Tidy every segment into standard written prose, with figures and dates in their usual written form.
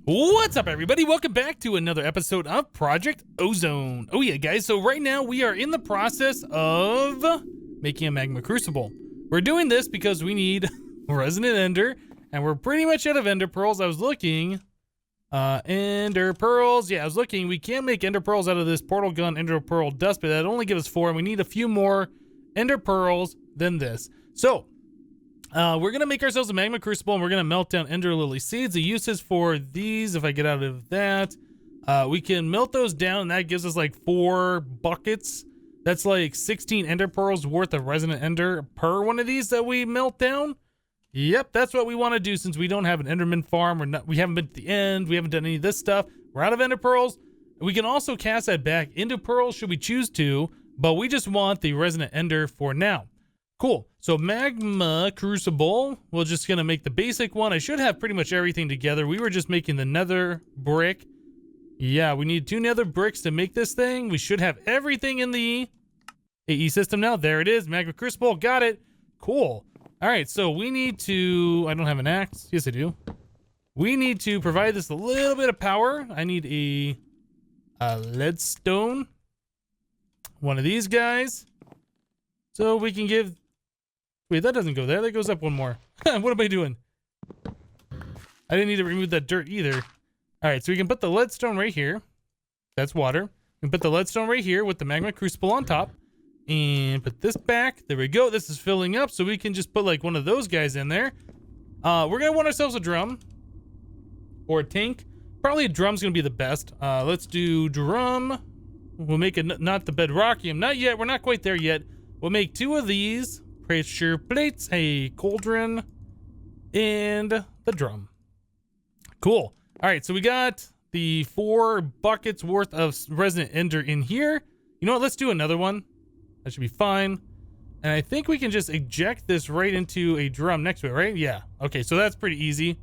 What's up, everybody? Welcome back to another episode of Project Ozone. Oh yeah, guys, so right now we are in the process of making a Magma Crucible. We're doing this because we need Resonant Ender, and we're pretty much out of Ender Pearls. I was looking, Ender Pearls, yeah, I was looking. We can make Ender Pearls out of this Portal Gun Ender Pearl Dust, but that only gives us 4, and we need a few more Ender Pearls than this. So, we're going to make ourselves a Magma Crucible, and we're going to melt down Ender Lily Seeds. The uses for these, if I get out of that, we can melt those down, and that gives us like 4 buckets. That's like 16 Ender Pearls worth of Resonant Ender per one of these that we melt down. Yep, that's what we want to do since we don't have an Enderman farm. We haven't been to the end. We haven't done any of this stuff. We're out of Ender Pearls. We can also cast that back into Pearls should we choose to, but we just want the Resonant Ender for now. Cool. So Magma Crucible, we're just going to make the basic one. I should have pretty much everything together. We were just making the nether brick. Yeah, we need 2 nether bricks to make this thing. We should have everything in the AE system now. There it is. Magma Crucible. Got it. Cool. All right, so we need to... I don't have an axe. Yes, I do. We need to provide this a little bit of power. I need a leadstone. One of these guys. So we can give... Wait, that doesn't go there. That goes up one more. What am I doing? I didn't need to remove that dirt either. All right, so we can put the leadstone right here. That's water. We can put the leadstone right here with the Magma Crucible on top. And put this back. There we go. This is filling up, so we can just put like one of those guys in there. We're going to want ourselves a drum. Or a tank. Probably a drum's going to be the best. Let's do drum. We'll make it not the bedrockium. Not yet. We're not quite there yet. We'll make 2 of these. Pressure plates, a cauldron, and the drum. Cool. All right, so we got the 4 buckets worth of Resonant Ender in here. You know what? Let's do another one. That should be fine. And I think we can just eject this right into a drum next to it, right? Yeah. Okay, so that's pretty easy.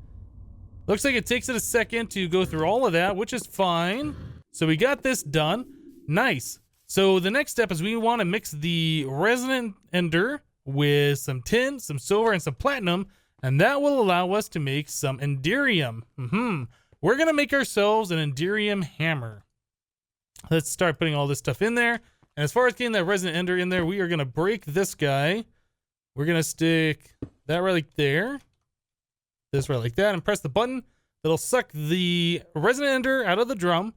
Looks like it takes it a second to go through all of that, which is fine. So we got this done. Nice. So the next step is we want to mix the Resonant Ender with some tin, some silver, and some platinum, and that will allow us to make some Enderium. We're going to make ourselves an Enderium hammer. Let's start putting all this stuff in there. And as far as getting that Resonant Ender in there, we are going to break this guy. We're going to stick that right like there, this right like that, and press the button. That'll suck the Resonant Ender out of the drum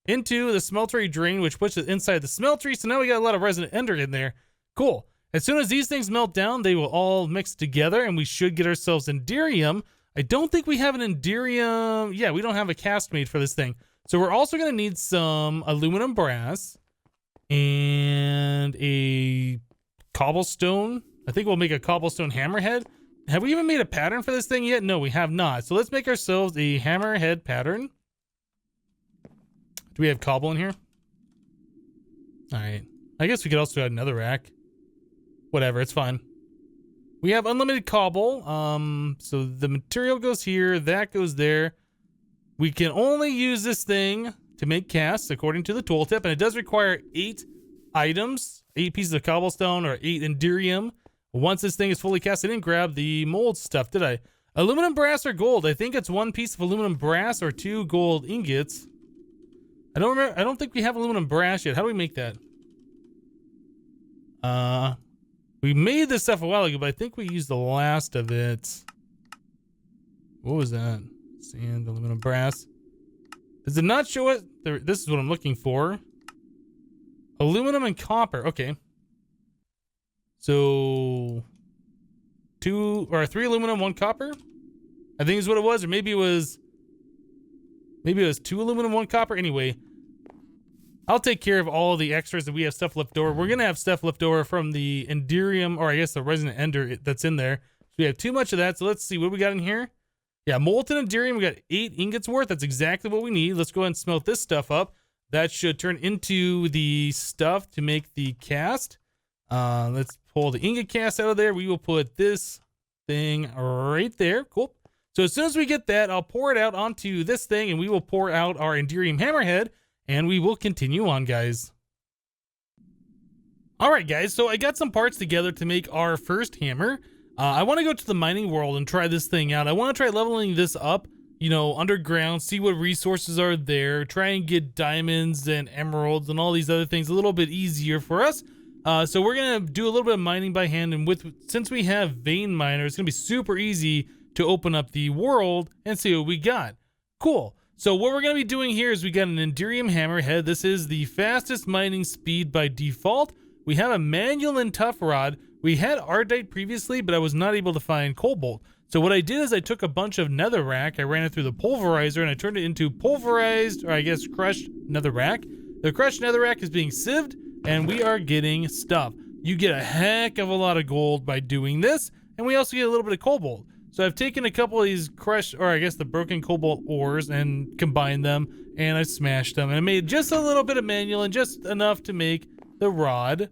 into the smeltery drain, which puts it inside the smeltery. So now we got a lot of Resonant Ender in there. Cool. As soon as these things melt down, they will all mix together, and we should get ourselves Enderium. I don't think we have an Enderium. Yeah, we don't have a cast made for this thing. So we're also going to need some aluminum brass and a cobblestone. I think we'll make a Cobblestone Hammerhead. Have we even made a pattern for this thing yet? No, we have not. So let's make ourselves a Hammerhead pattern. Do we have cobble in here? All right. I guess we could also add another rack. Whatever, it's fine. We have unlimited cobble. So the material goes here, that goes there. We can only use this thing to make casts according to the tooltip, and it does require 8 items, 8 pieces of cobblestone or 8 Enderium. Once this thing is fully cast, I didn't grab the mold stuff, did I? Aluminum brass or gold? I think it's 1 piece of aluminum brass or 2 gold ingots. I don't remember. I don't think we have aluminum brass yet. How do we make that? We made this stuff a while ago, but I think we used the last of it. What was that? Sand, aluminum, brass. Does it not show it? This is what I'm looking for. Aluminum and copper. Okay. So 2 or 3 aluminum, 1 copper. I think is what it was, or maybe it was 2 aluminum, 1 copper. Anyway, I'll take care of all the extras that we have stuff left over. We're going to have stuff left over from the Enderium, or I guess the Resonant Ender that's in there. So we have too much of that. So let's see what we got in here. Yeah, molten Enderium. We got 8 ingots worth. That's exactly what we need. Let's go ahead and smelt this stuff up. That should turn into the stuff to make the cast. Let's pull the ingot cast out of there. We will put this thing right there. Cool. So as soon as we get that, I'll pour it out onto this thing, and we will pour out our Enderium Hammerhead. And we will continue on, guys. All right, guys. So I got some parts together to make our first hammer. I want to go to the mining world and try this thing out. I want to try leveling this up you know, underground, see what resources are there, try and get diamonds and emeralds and all these other things a little bit easier for us. So we're gonna do a little bit of mining by hand, and since we have vein miner, it's gonna be super easy to open up the world and see what we got. Cool. So what we're gonna be doing here is we got an Enderium Hammerhead. This is the fastest mining speed by default. We have a manual and tough rod. We had Ardite previously, but I was not able to find cobalt. So what I did is I took a bunch of netherrack, I ran it through the pulverizer, and I turned it into pulverized, or I guess crushed netherrack. The crushed netherrack is being sieved, and we are getting stuff. You get a heck of a lot of gold by doing this, and we also get a little bit of cobalt. So I've taken a couple of these crushed, or I guess the broken cobalt ores, and combined them, and I smashed them, and I made just a little bit of manual and just enough to make the rod.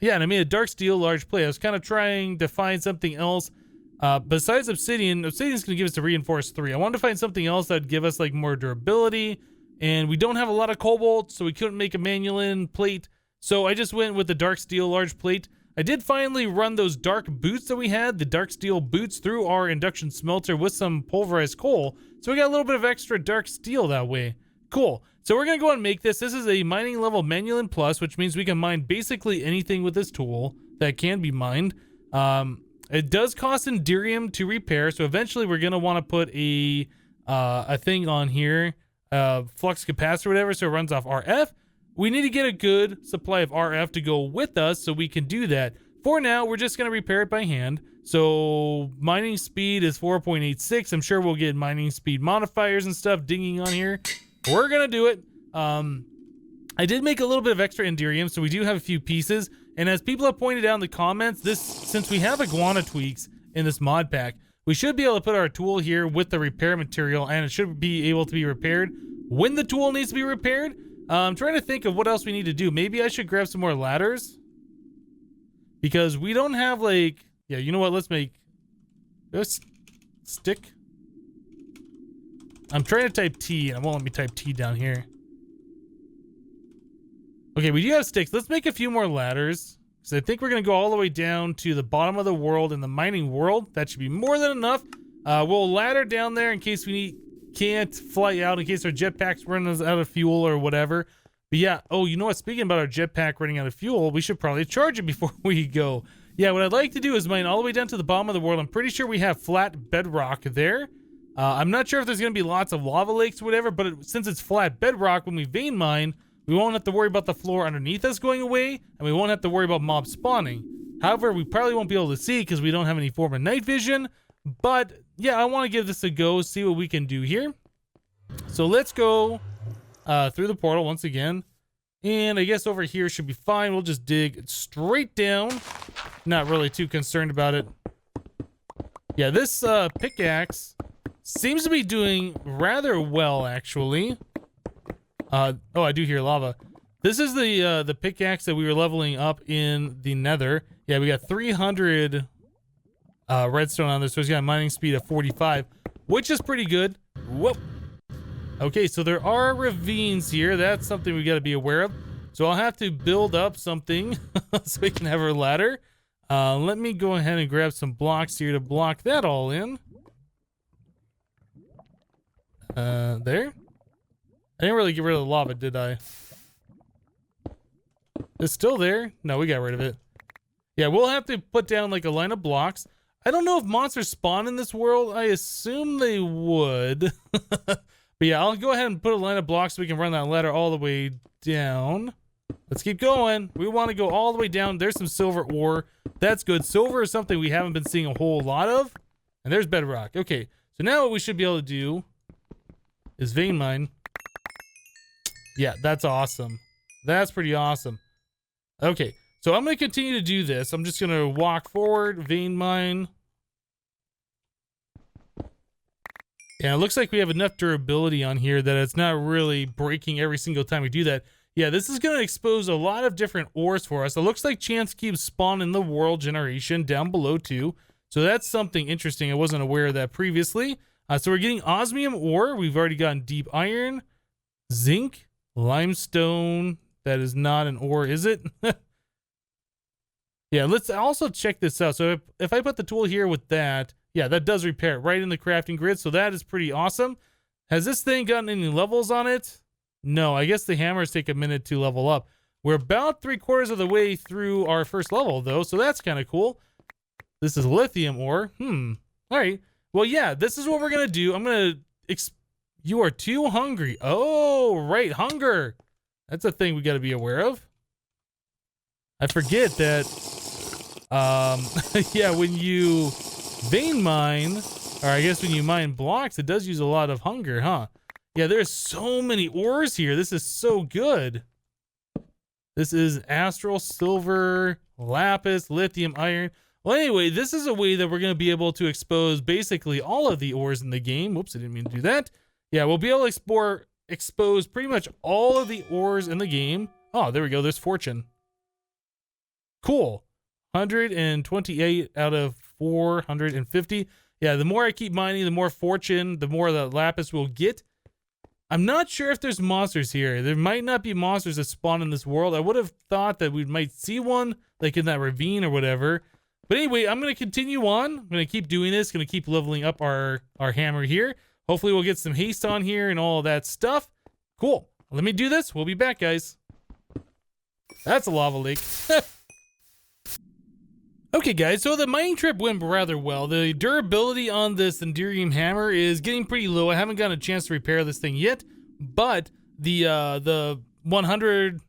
Yeah, and I made a dark steel large plate. I was kind of trying to find something else besides obsidian. Obsidian's going to give us a reinforced 3. I wanted to find something else that would give us like more durability, and we don't have a lot of cobalt, so we couldn't make a manual plate. So I just went with the dark steel large plate. I did finally run those dark boots that we had, the dark steel boots, through our induction smelter with some pulverized coal. So we got a little bit of extra dark steel that way. Cool. So we're going to go and make this. This is a mining level manual plus, which means we can mine basically anything with this tool that can be mined. It does cost Enderium to repair, so eventually we're going to want to put a thing on here, flux capacitor or whatever, so it runs off RF. We need to get a good supply of RF to go with us so we can do that. For now, we're just going to repair it by hand. So mining speed is 4.86. I'm sure we'll get mining speed modifiers and stuff dinging on here. We're gonna do it. I did make a little bit of extra Enderium, so we do have a few pieces. And as people have pointed out in the comments, since we have iguana tweaks in this mod pack, we should be able to put our tool here with the repair material, and it should be able to be repaired when the tool needs to be repaired. I'm trying to think of what else we need to do. Maybe I should grab some more ladders, because we don't have like, yeah, you know what? Let's make this stick. I'm trying to type T, and it won't let me type T down here. Okay, we do have sticks. Let's make a few more ladders, because I think we're going to go all the way down to the bottom of the world in the mining world. That should be more than enough. We'll ladder down there in case we can't fly out, in case our jetpacks run out of fuel or whatever. But yeah, oh, you know what? Speaking about our jetpack running out of fuel, we should probably charge it before we go. Yeah, what I'd like to do is mine all the way down to the bottom of the world. I'm pretty sure we have flat bedrock there. I'm not sure if there's going to be lots of lava lakes or whatever, but since it's flat bedrock, when we vein mine, we won't have to worry about the floor underneath us going away, and we won't have to worry about mobs spawning. However, we probably won't be able to see because we don't have any form of night vision. But yeah, I want to give this a go, see what we can do here. So let's go through the portal once again. And I guess over here should be fine. We'll just dig straight down. Not really too concerned about it. Yeah, this pickaxe seems to be doing rather well, actually. Oh, I do hear lava. This is the pickaxe that we were leveling up in the nether. Yeah, we got 300 redstone on this, so it's got a mining speed of 45, which is pretty good. Whoop. Okay, so there are ravines here. That's something we got to be aware of. So I'll have to build up something so we can have our ladder. Let me go ahead and grab some blocks here to block that all in. There. I didn't really get rid of the lava, did I? It's still there. No, we got rid of it. Yeah, we'll have to put down like a line of blocks. I don't know if monsters spawn in this world. I assume they would. But yeah, I'll go ahead and put a line of blocks so we can run that ladder all the way down. Let's keep going. We want to go all the way down. There's some silver ore. That's good. Silver is something we haven't been seeing a whole lot of. And there's bedrock. Okay, so now what we should be able to do is vein mine. Yeah, that's awesome. That's pretty awesome. Okay, so I'm going to continue to do this. I'm just going to walk forward, vein mine. Yeah, it looks like we have enough durability on here that it's not really breaking every single time we do that. Yeah, this is going to expose a lot of different ores for us. It looks like chance cubes spawn in the world generation down below too. So that's something interesting. I wasn't aware of that previously. So we're getting osmium ore. We've already gotten deep iron, zinc, limestone. That is not an ore, is it? Yeah, let's also check this out. So if I put the tool here with that, Yeah, that does repair it right in the crafting grid. So that is pretty awesome. Has this thing gotten any levels on it? No, I guess the hammers take a minute to level up. We're about 3/4 of the way through our first level, though, so that's kind of cool. This is lithium ore. All right. Well, yeah, this is what we're going to do. I'm going to... You are too hungry. Oh, right, hunger. That's a thing we got to be aware of. I forget that... yeah, when you vein mine, or I guess when you mine blocks, it does use a lot of hunger, huh? Yeah, there's so many ores here. This is so good. This is astral, silver, lapis, lithium, iron. Well, anyway, this is a way that we're going to be able to expose basically all of the ores in the game. Whoops, I didn't mean to do that. Yeah, we'll be able to expose pretty much all of the ores in the game. Oh, there we go. There's fortune. Cool. 128 out of 450. Yeah, the more I keep mining, the more fortune, the more the lapis we'll get. I'm not sure if there's monsters here. There might not be monsters that spawn in this world. I would have thought that we might see one, like in that ravine or whatever. But anyway, I'm going to continue on. I'm going to keep doing this. Going to keep leveling up our hammer here. Hopefully we'll get some haste on here and all that stuff. Cool. Let me do this. We'll be back, guys. That's a lava lake. Okay, guys, so the mining trip went rather well. The durability on this Enderium hammer is getting pretty low. I haven't gotten a chance to repair this thing yet, but the 100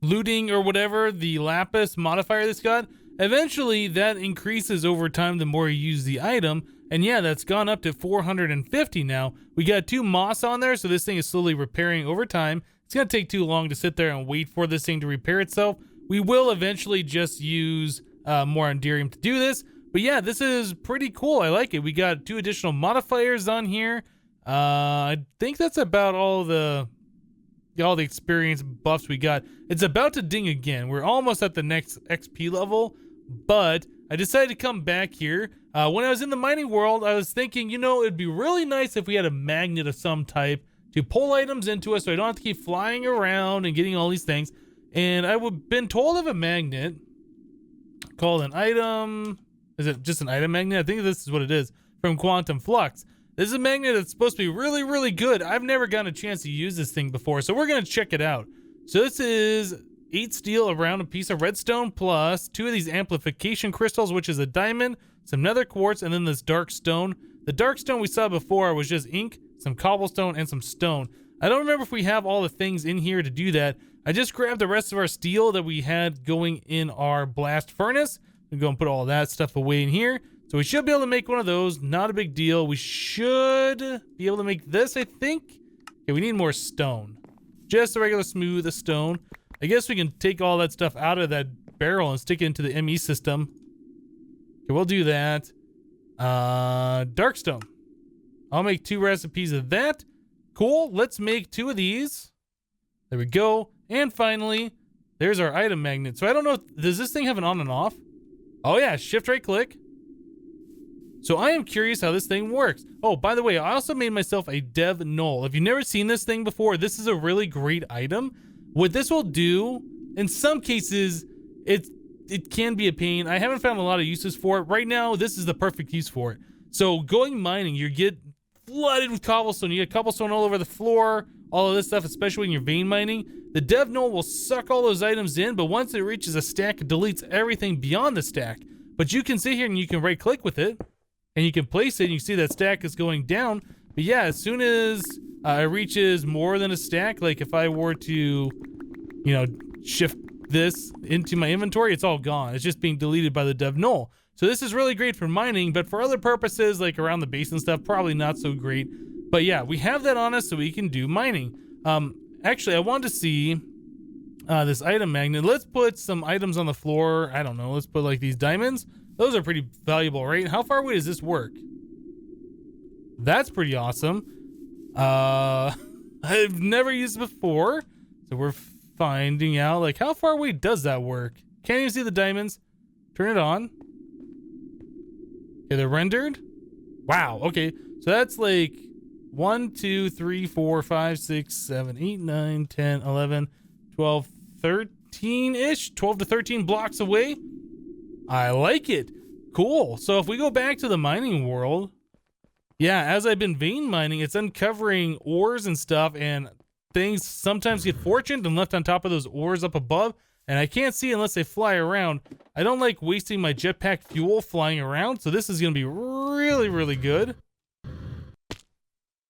looting or whatever, the lapis modifier that's got, eventually that increases over time the more you use the item, and yeah, that's gone up to 450 now. We got 2 moss on there, so this thing is slowly repairing over time. It's going to take too long to sit there and wait for this thing to repair itself. We will eventually just use... more Enderium to do this, but yeah, this is pretty cool. I like it. We got 2 additional modifiers on here. I think that's about all the experience buffs we got. It's about to ding again. We're almost at the next XP level, but I decided to come back here. When I was in the mining world, I was thinking, you know, it'd be really nice if we had a magnet of some type to pull items into us so I don't have to keep flying around and getting all these things. And I've been told of a magnet called an item. Is it just an item magnet? I think this is what it is, from Quantum Flux. This is a magnet that's supposed to be really, really good. I've never gotten a chance to use this thing before, so we're going to check it out. So this is 8 steel around a piece of redstone plus 2 of these amplification crystals, which is a diamond, some nether quartz, and then this dark stone. The dark stone we saw before was just ink, some cobblestone, and some stone. I don't remember if we have all the things in here to do that. I just grabbed the rest of our steel that we had going in our blast furnace. I'm going to put all that stuff away in here. So we should be able to make one of those. Not a big deal. We should be able to make this, I think. Okay, we need more stone. Just a regular smooth stone. I guess we can take all that stuff out of that barrel and stick it into the ME system. Okay, we'll do that. Dark stone. I'll make 2 recipes of that. Cool. Let's make 2 of these. There we go. And finally, there's our item magnet. So I don't know, does this thing have an on and off? Oh yeah, shift right click. So I am curious how this thing works. Oh, by the way, I also made myself a dev null. If you've never seen this thing before, this is a really great item. What this will do, in some cases, it can be a pain. I haven't found a lot of uses for it. Right now, this is the perfect use for it. So going mining, you get flooded with cobblestone. You get cobblestone all over the floor, all of this stuff, especially when you're vein mining. The dev null will suck all those items in, but once it reaches a stack, it deletes everything beyond the stack. But you can sit here and you can right click with it, and you can place it, and you see that stack is going down. But yeah, as soon as it reaches more than a stack, like if I were to, you know, shift this into my inventory, it's all gone. It's just being deleted by the dev null. So this is really great for mining, but for other purposes, like around the base and stuff, probably not so great. But yeah, we have that on us so we can do mining. Actually, I wanted to see this item magnet. Let's put some items on the floor. I don't know. Let's put like these diamonds. Those are pretty valuable, right? How far away does this work? That's pretty awesome. I've never used it before, so we're finding out like how far away does that work? Can't even see the diamonds. Turn it on. Okay, they're rendered. Wow. Okay, so that's like 1, 2, 3, 4, 5, 6, 7, 8, 9, 10, 11, 12, 13-ish, 12 to 13 blocks away. I like it. Cool. So if we go back to the mining world, yeah, as I've been vein mining, it's uncovering ores and stuff, and things sometimes get fortuned and left on top of those ores up above, and I can't see unless they fly around. I don't like wasting my jetpack fuel flying around, so this is going to be really, really good.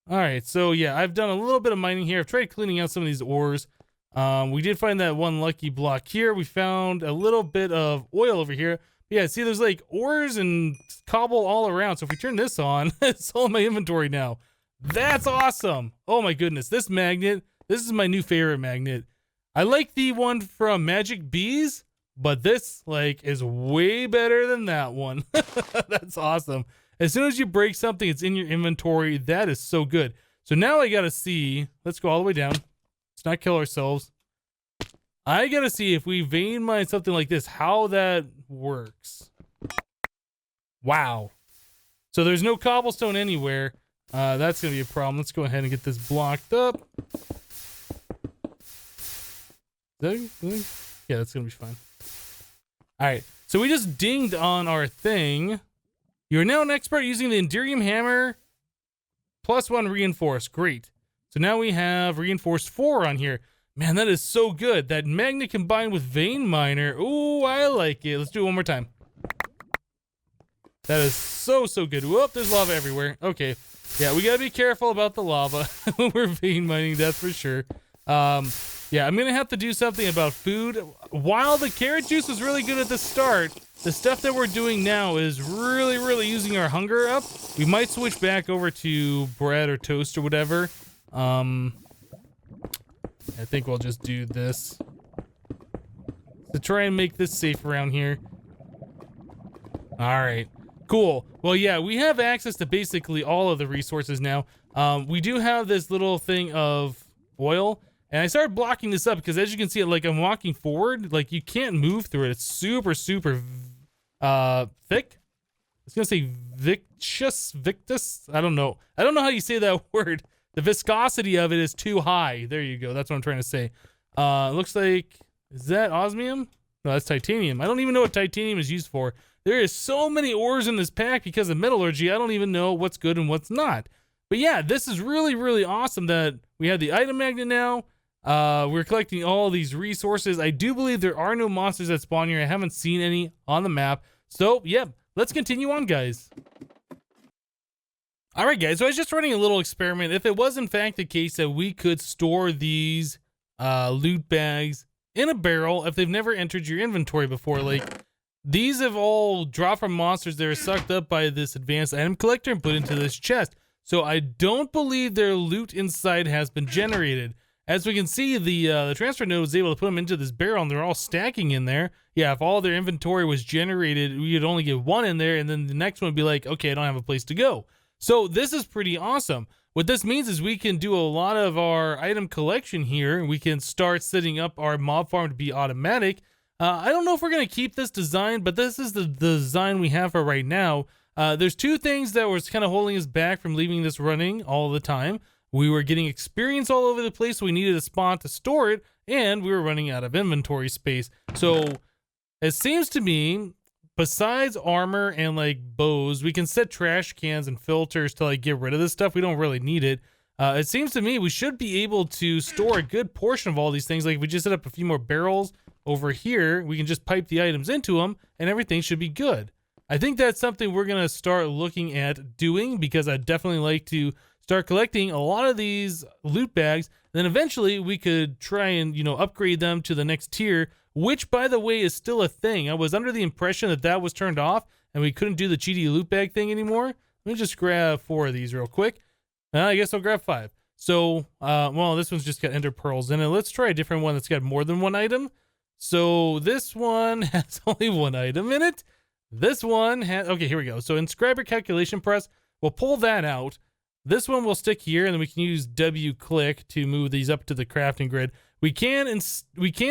All right, so yeah, I've done a little bit of mining here. I've tried cleaning out some of these ores. We did find that one lucky block here. We found a little bit of oil over here. Yeah, see, there's like ores and cobble all around. So if we turn this on, it's all in my inventory now. That's awesome. Oh my goodness, this magnet, this is my new favorite magnet. I like the one from Magic Bees, but this like is way better than that one. That's awesome. As soon as you break something, it's in your inventory. That is so good. So now I gotta see, let's go all the way down. Let's not kill ourselves. I gotta see if we vein mine something like this, how that works. Wow. So there's no cobblestone anywhere. That's gonna be a problem. Let's go ahead and get this blocked up. Yeah, that's gonna be fine. All right. So we just dinged on our thing. You're now an expert using the Enderium Hammer +1 reinforced. Great. So now we have reinforced 4 on here. Man, that is so good. That magnet combined with vein miner. Ooh, I like it. Let's do it one more time. That is so, so good. Whoop, there's lava everywhere. Okay. Yeah, we gotta be careful about the lava when we're vein mining, that's for sure. Yeah, I'm gonna have to do something about food. While the carrot juice was really good at the start, the stuff that we're doing now is really, really using our hunger up. We might switch back over to bread or toast or whatever. I think we'll just do this to try and make this safe around here. All right, cool. Well, yeah, we have access to basically all of the resources now. We do have this little thing of oil, and I started blocking this up because as you can see, like I'm walking forward, like you can't move through it. It's super, super thick. I was gonna say victus. I don't know how you say that word. The viscosity of it is too high. There you go. That's what I'm trying to say. Looks like, is that osmium? No, that's titanium. I don't even know what titanium is used for. There is so many ores in this pack because of metallurgy. I don't even know what's good and what's not. But yeah, this is really, really awesome that we have the item magnet now. We're collecting all these resources. I do believe there are no monsters that spawn here. I haven't seen any on the map. So, yeah, let's continue on, guys. All right, guys, so I was just running a little experiment. If it was, in fact, the case that we could store these loot bags in a barrel if they've never entered your inventory before. Like, these have all dropped from monsters that are sucked up by this advanced item collector and put into this chest. So I don't believe their loot inside has been generated. As we can see, the transfer node was able to put them into this barrel, and they're all stacking in there. Yeah, if all their inventory was generated, we would only get one in there, and then the next one would be like, okay, I don't have a place to go. So this is pretty awesome. What this means is we can do a lot of our item collection here. We can start setting up our mob farm to be automatic. I don't know if we're going to keep this design, but this is the design we have for right now. There's two things that was kind of holding us back from leaving this running all the time. We were getting experience all over the place, so we needed a spot to store it, and we were running out of inventory space. So it seems to me, besides armor and like bows, we can set trash cans and filters to like get rid of this stuff. We don't really need it. It seems to me we should be able to store a good portion of all these things. Like if we just set up a few more barrels over here, we can just pipe the items into them and everything should be good. I think that's something we're going to start looking at doing because I'd definitely like to start collecting a lot of these loot bags. Then eventually we could try and, you know, upgrade them to the next tier, which, by the way, is still a thing. I was under the impression that that was turned off and we couldn't do the cheaty loot bag thing anymore. Let me just grab 4 of these real quick. I guess I'll grab 5. So, well, this one's just got ender pearls in it. Let's try a different one that's got more than one item. So this one has only one item in it. This one has, okay, here we go. So inscriber calculation press, we'll pull that out. This one will stick here, and then we can use W click to move these up to the crafting grid. We can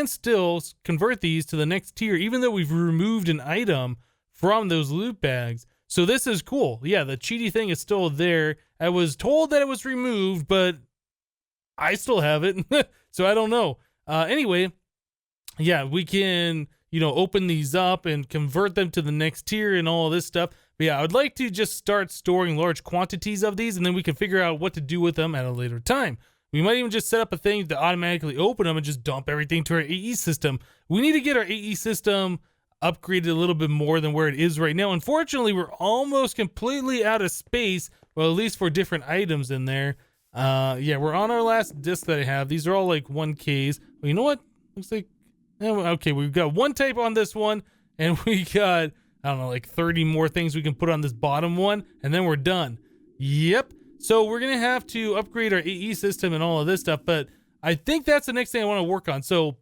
still convert these to the next tier, even though we've removed an item from those loot bags. So this is cool. Yeah, the cheaty thing is still there. I was told that it was removed, but I still have it. So I don't know. Anyway, yeah, we can open these up and convert them to the next tier and all of this stuff. But yeah, I would like to just start storing large quantities of these, and then we can figure out what to do with them at a later time. We might even just set up a thing to automatically open them and just dump everything to our AE system. We need to get our AE system upgraded a little bit more than where it is right now. Unfortunately, we're almost completely out of space, well, at least for different items in there. Yeah, we're on our last disc that I have. These are all like 1Ks. Well, you know what? Looks like, okay, we've got one type on this one, and we got, I don't know, like 30 more things we can put on this bottom one, and then we're done. Yep. So we're going to have to upgrade our AE system and all of this stuff, but I think that's the next thing I want to work on. So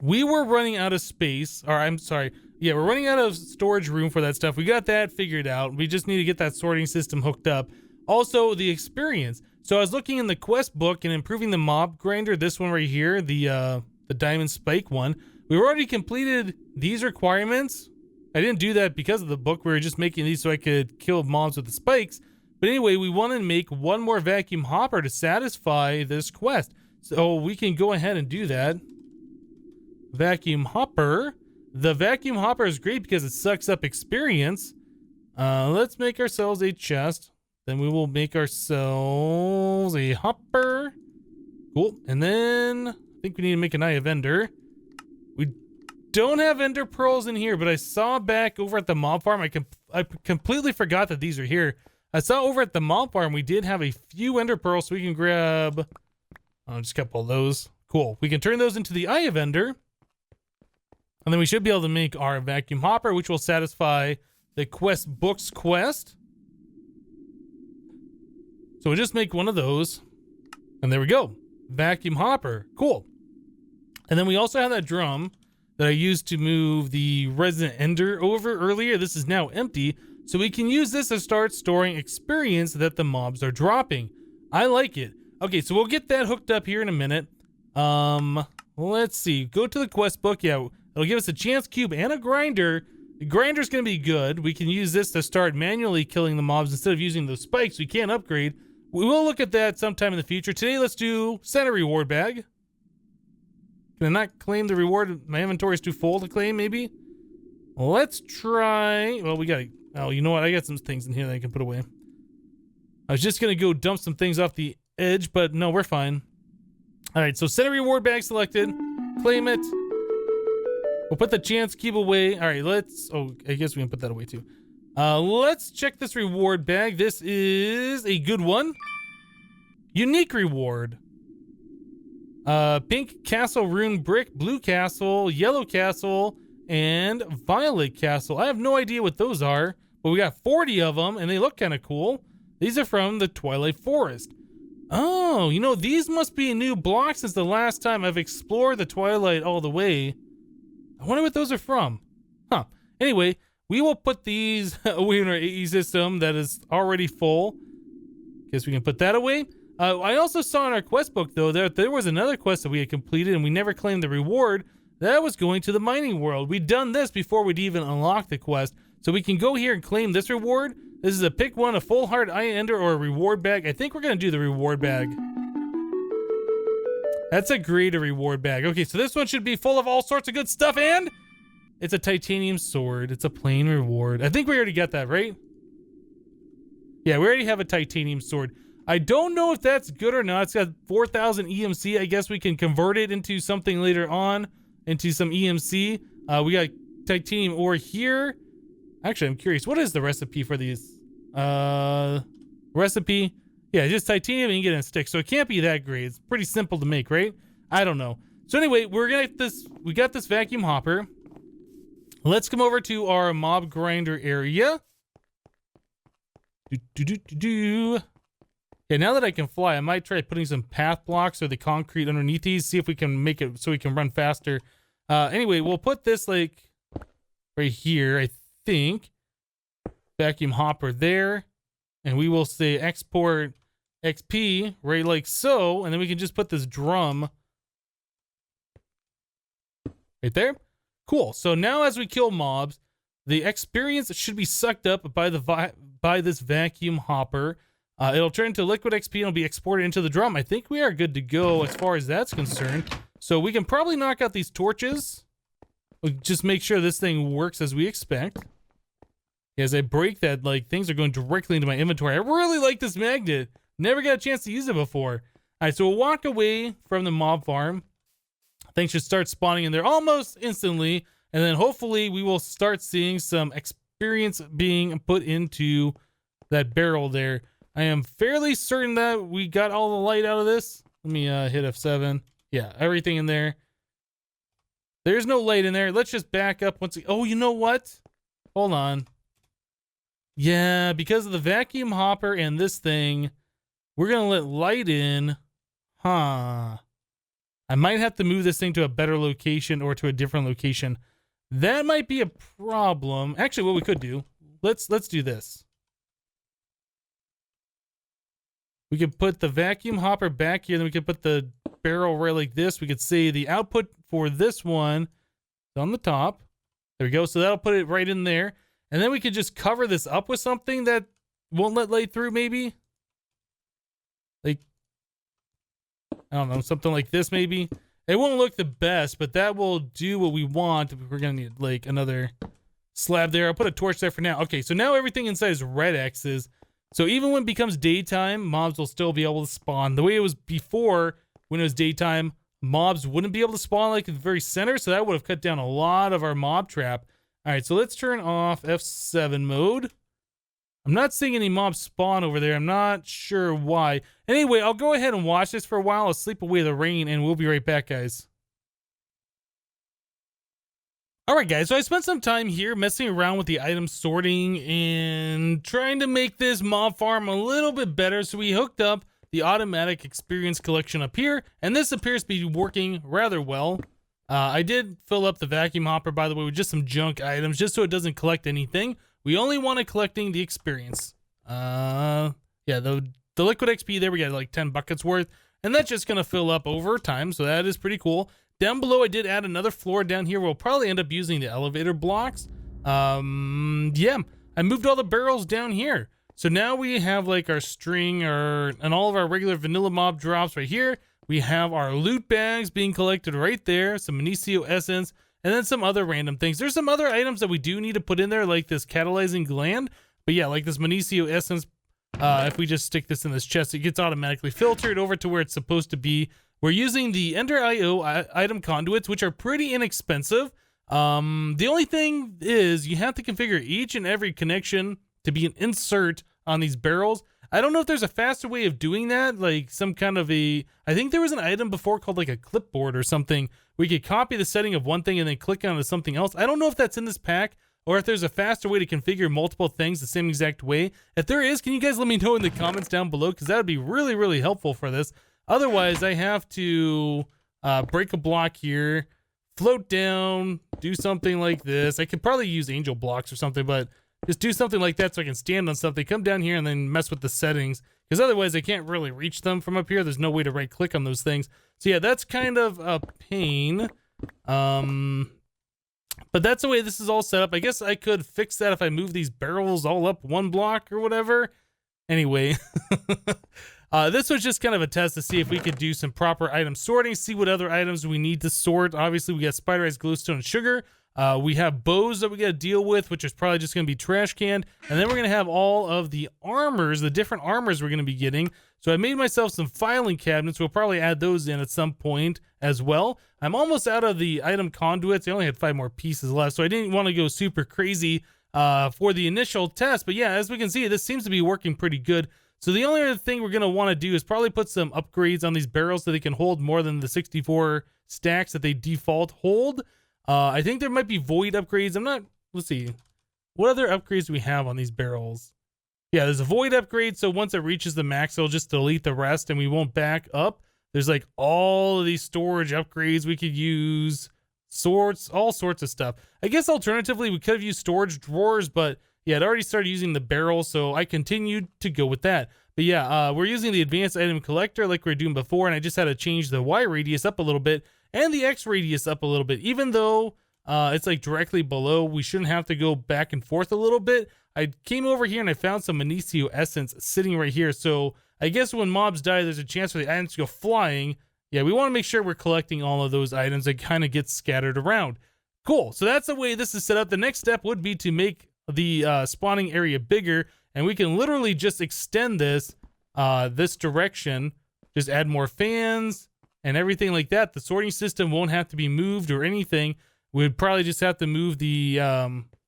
we were running out of space, or I'm sorry, yeah, we're running out of storage room for that stuff. We got that figured out. We just need to get that sorting system hooked up. Also, the experience. So I was looking in the quest book and improving the mob grinder, this one right here, the diamond spike one. We've already completed these requirements. I didn't do that because of the book. We were just making these so I could kill mobs with the spikes. But anyway, we want to make one more vacuum hopper to satisfy this quest. So we can go ahead and do that. Vacuum hopper. The vacuum hopper is great because it sucks up experience. Let's make ourselves a chest. Then we will make ourselves a hopper. Cool. And then I think we need to make an eye of ender. We don't have ender pearls in here, but I saw back over at the mob farm. I completely forgot that these are here. I saw over at the mob farm we did have a few ender pearls, so we can grab just a couple of those. Cool. We can turn those into the eye of ender. And then we should be able to make our vacuum hopper, which will satisfy the quest books quest. So we'll just make one of those. And there we go. Vacuum hopper. Cool. And then we also have that drum that I used to move the resident ender over earlier. This is now empty. So we can use this to start storing experience that the mobs are dropping. I like it. Okay, so we'll get that hooked up here in a minute. Let's see. Go to the quest book. Yeah, it'll give us a chance cube and a grinder. The grinder's going to be good. We can use this to start manually killing the mobs instead of using those spikes. We can't upgrade. We will look at that sometime in the future. Today, let's do center reward bag. Can I not claim the reward? My inventory is too full to claim, maybe? Let's try... Well, we got to... Oh, you know what? I got some things in here that I can put away. I was just going to go dump some things off the edge, but no, we're fine. All right, so center reward bag selected. Claim it. We'll put the chance cube away. All right, let's... Oh, I guess we can put that away too. Let's check this reward bag. This is a good one. Unique reward. Pink castle rune brick, blue castle, yellow castle, and violet castle. I have no idea what those are, but we got 40 of them, and they look kind of cool. These are from the Twilight Forest. Oh, you know, these must be new blocks since the last time I've explored the Twilight all the way. I wonder what those are from. Huh. Anyway, we will put these away in our AE system that is already full. Guess we can put that away. I also saw in our quest book, though, that there was another quest that we had completed and we never claimed the reward. That was going to the mining world. We'd done this before we'd even unlocked the quest. So we can go here and claim this reward. This is a pick one, a full heart eye ender, or a reward bag. I think we're going to do the reward bag. That's a greater reward bag. Okay, so this one should be full of all sorts of good stuff, and it's a titanium sword. It's a plain reward. I think we already got that, right? Yeah, we already have a titanium sword. I don't know if that's good or not. It's got 4,000 EMC. I guess we can convert it into something later on, into some EMC. We got titanium ore here. Actually, I'm curious. What is the recipe for these? Recipe? Yeah, just titanium and you get in a stick. So it can't be that great. It's pretty simple to make, right? I don't know. So anyway, we're gonna get this. We got this vacuum hopper. Let's come over to our mob grinder area. Okay, now that I can fly, I might try putting some path blocks or the concrete underneath these, see if we can make it so we can run faster. Anyway, we'll put this like right here, I think. Vacuum hopper there. And we will say export XP right like so. And then we can just put this drum right there. Cool. So now as we kill mobs, the experience should be sucked up by this vacuum hopper. It'll turn into liquid XP and it'll be exported into the drum. I think we are good to go as far as that's concerned. So we can probably knock out these torches we'll just make sure this thing works as we expect. As I break that, like, things are going directly into my inventory. I really like this magnet. Never got a chance to use it before. All right, so we'll walk away from the mob farm. Things should start spawning in there almost instantly. And then hopefully we will start seeing some experience being put into that barrel there. I am fairly certain that we got all the light out of this. Let me hit F7. Yeah, everything in there. There's no light in there. Let's just back up once. Oh, you know what? Hold on. Yeah, because of the vacuum hopper and this thing, we're going to let light in. Huh. I might have to move this thing to a better location or to a different location. That might be a problem. Actually, what we could do, let's do this. We could put the vacuum hopper back here, then we could put the barrel right like this. We could say the output for this one is on the top. There we go. So that'll put it right in there. And then we could just cover this up with something that won't let light through, maybe. Like, I don't know, something like this maybe. It won't look the best, but that will do what we want. We're going to need like another slab there. I'll put a torch there for now. Okay, so now everything inside is red X's. So even when it becomes daytime, mobs will still be able to spawn. The way it was before, when it was daytime, mobs wouldn't be able to spawn like at the very center, so that would have cut down a lot of our mob trap. All right, so let's turn off F7 mode. I'm not seeing any mobs spawn over there. I'm not sure why. Anyway, I'll go ahead and watch this for a while. I'll sleep away the rain, and we'll be right back, guys. All right, guys, so I spent some time here messing around with the item sorting and trying to make this mob farm a little bit better. So we hooked up the automatic experience collection up here, and this appears to be working rather well. I did fill up the vacuum hopper, by the way, with just some junk items, just so it doesn't collect anything. We only wanted collecting the experience. Yeah, the liquid XP there, we got like 10 buckets worth, and that's just going to fill up over time, so that is pretty cool. Down below, I did add another floor down here. We'll probably end up using the elevator blocks. Yeah, I moved all the barrels down here. So now we have like our string and all of our regular vanilla mob drops right here. We have our loot bags being collected right there, some Magnecio essence, and then some other random things. There's some other items that we do need to put in there, like this catalyzing gland. But yeah, like this Magnecio essence, if we just stick this in this chest, it gets automatically filtered over to where it's supposed to be. We're using the Ender IO item conduits, which are pretty inexpensive. The only thing is you have to configure each and every connection to be an insert on these barrels. I don't know if there's a faster way of doing that, like some kind of I think there was an item before called like a clipboard or something. We could copy the setting of one thing and then click onto something else. I don't know if that's in this pack or if there's a faster way to configure multiple things the same exact way. If there is, can you guys let me know in the comments down below, because that would be really, really helpful for this. Otherwise, I have to break a block here, float down, do something like this. I could probably use angel blocks or something, but just do something like that so I can stand on something, come down here and then mess with the settings, because otherwise I can't really reach them from up here. There's no way to right click on those things. So yeah, that's kind of a pain. But that's the way this is all set up. I guess I could fix that if I move these barrels all up one block or whatever. Anyway, this was just kind of a test to see if we could do some proper item sorting, see what other items we need to sort. Obviously, we got spider eyes, glowstone, and sugar. We have bows that we got to deal with, which is probably just going to be trash canned. And then we're going to have all of the armors, the different armors we're going to be getting. So I made myself some filing cabinets. We'll probably add those in at some point as well. I'm almost out of the item conduits. I only had 5 more pieces left, so I didn't want to go super crazy for the initial test. But yeah, as we can see, this seems to be working pretty good. So the only other thing we're going to want to do is probably put some upgrades on these barrels so they can hold more than the 64 stacks that they default hold. I think there might be void upgrades. Let's see. What other upgrades do we have on these barrels? Yeah, there's a void upgrade. So once it reaches the max, it'll just delete the rest and we won't back up. There's like all of these storage upgrades we could use. All sorts of stuff. I guess alternatively, we could have used storage drawers, but yeah, it already started using the barrel, so I continued to go with that. But yeah, we're using the advanced item collector like we were doing before, and I just had to change the Y radius up a little bit and the X radius up a little bit. Even though it's like directly below, we shouldn't have to go back and forth a little bit. I came over here and I found some Magnecio essence sitting right here. So I guess when mobs die, there's a chance for the items to go flying. Yeah, we want to make sure we're collecting all of those items that kind of get scattered around. Cool. So that's the way this is set up. The next step would be to make the spawning area bigger, and we can literally just extend this this direction, just add more fans and everything like that. The sorting system won't have to be moved or anything. We'd probably just have to move the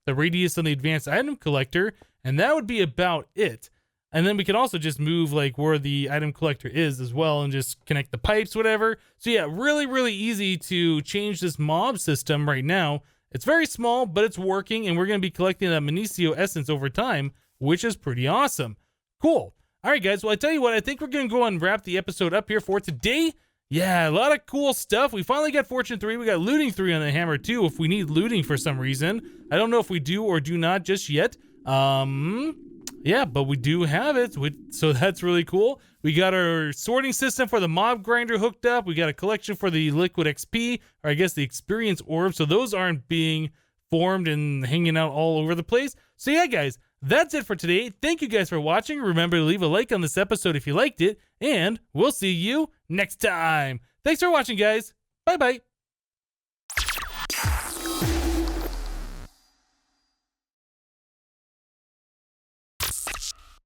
radius on the advanced item collector, and that would be about it. And then we can also just move like where the item collector is as well and just connect the pipes, whatever. So yeah, really, really easy to change this mob system right now. It's very small, but it's working, and we're going to be collecting that Minicio essence over time, which is pretty awesome. Cool. All right, guys. Well, I tell you what, I think we're going to go and wrap the episode up here for today. Yeah, a lot of cool stuff. We finally got Fortune 3. We got Looting 3 on the hammer, too, if we need looting for some reason. I don't know if we do or do not just yet. Yeah, but we do have it, so that's really cool. We got our sorting system for the mob grinder hooked up. We got a collection for the liquid XP, or I guess the experience orb. So those aren't being formed and hanging out all over the place. So yeah, guys, that's it for today. Thank you guys for watching. Remember to leave a like on this episode if you liked it, and we'll see you next time. Thanks for watching, guys. Bye-bye.